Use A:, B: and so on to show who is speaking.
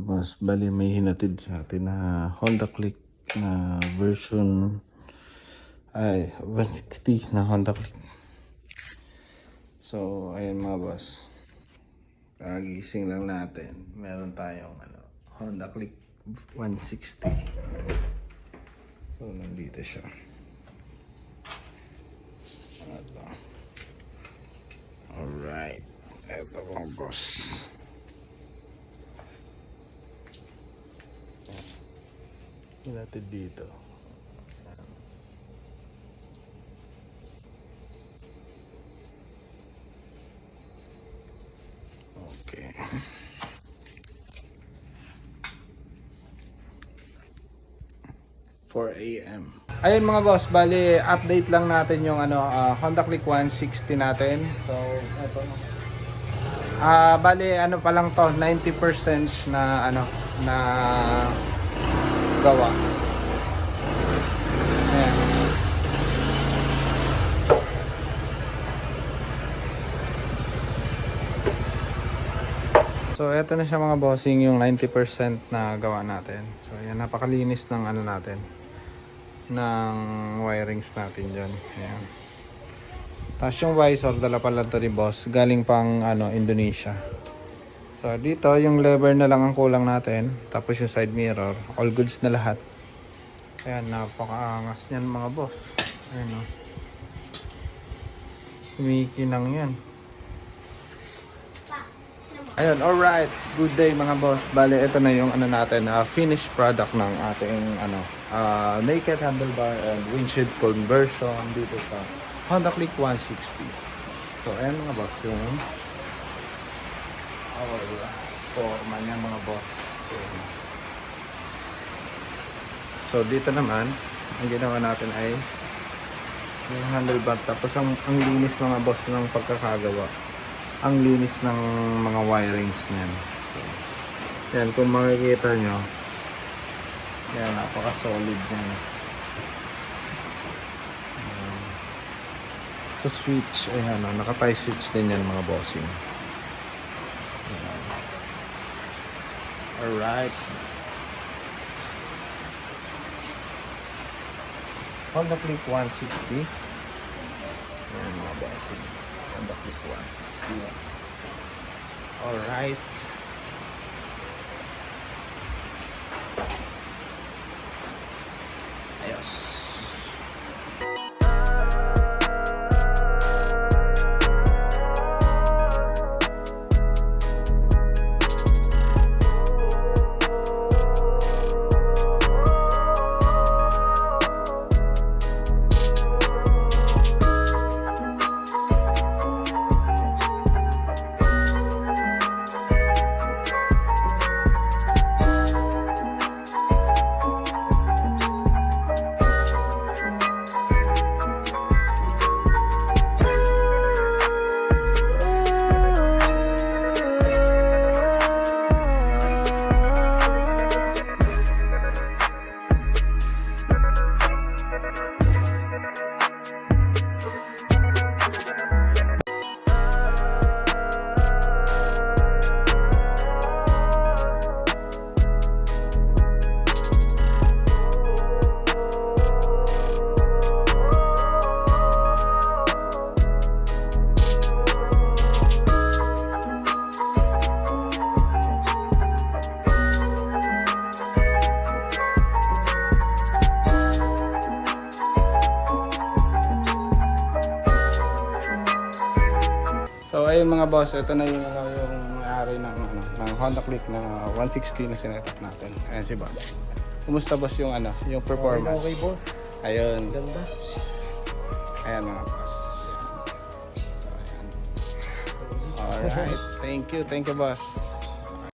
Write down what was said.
A: boss, bali may hinatid sa atin na Honda Click na version 160 na Honda Click. So ayun mga boss, kagising lang natin, meron tayong Honda Click 160. So nandito siya. Alright, eto mga boss. Hinatid dito. Okay. AM. Ayun mga boss, bali update lang natin yung Honda Click 160 natin. So eto bali pa lang to, 90% na na gawa. Ayan. So eto na siya mga bossing, yung 90% na gawa natin. So yan, napakalinis ng natin, ng wirings natin dyan. Ayan. Tapos yung visor, dala pala to ni boss, galing pang Indonesia. So dito yung lever na lang ang kulang natin, tapos yung side mirror, all goods na lahat. Ayan, napakaangas niyan mga boss. Ayan o, kumikinang yan. Ayun, alright, good day mga boss. Bale, ito na yung natin, finished product ng ating naked handlebar and windshield conversion dito sa Honda Click 160. So ayan mga boss, yung forma niya mga boss. So dito naman, ang ginawa natin ay yung handlebar, tapos ang linis mga boss ng pagkakagawa. Ang linis ng mga wirings niyan. So yan, kung makikita nyo, yan, napaka solid niyan. Sa switch, ayan, naka-tie switch din yan mga bossing. Alright. Honda Click 160. Ayan mga bossing. Honda Click 160. Alright. Ayos. So ayun mga boss, ito na yung may-ari ng Honda Click na 160 na sinetup natin. Ayan si boss. Kumusta boss yung yung performance?
B: Okay boss.
A: Ayun.
B: Ganda.
A: Ayan mga boss. So, ayan. Alright. Thank you boss.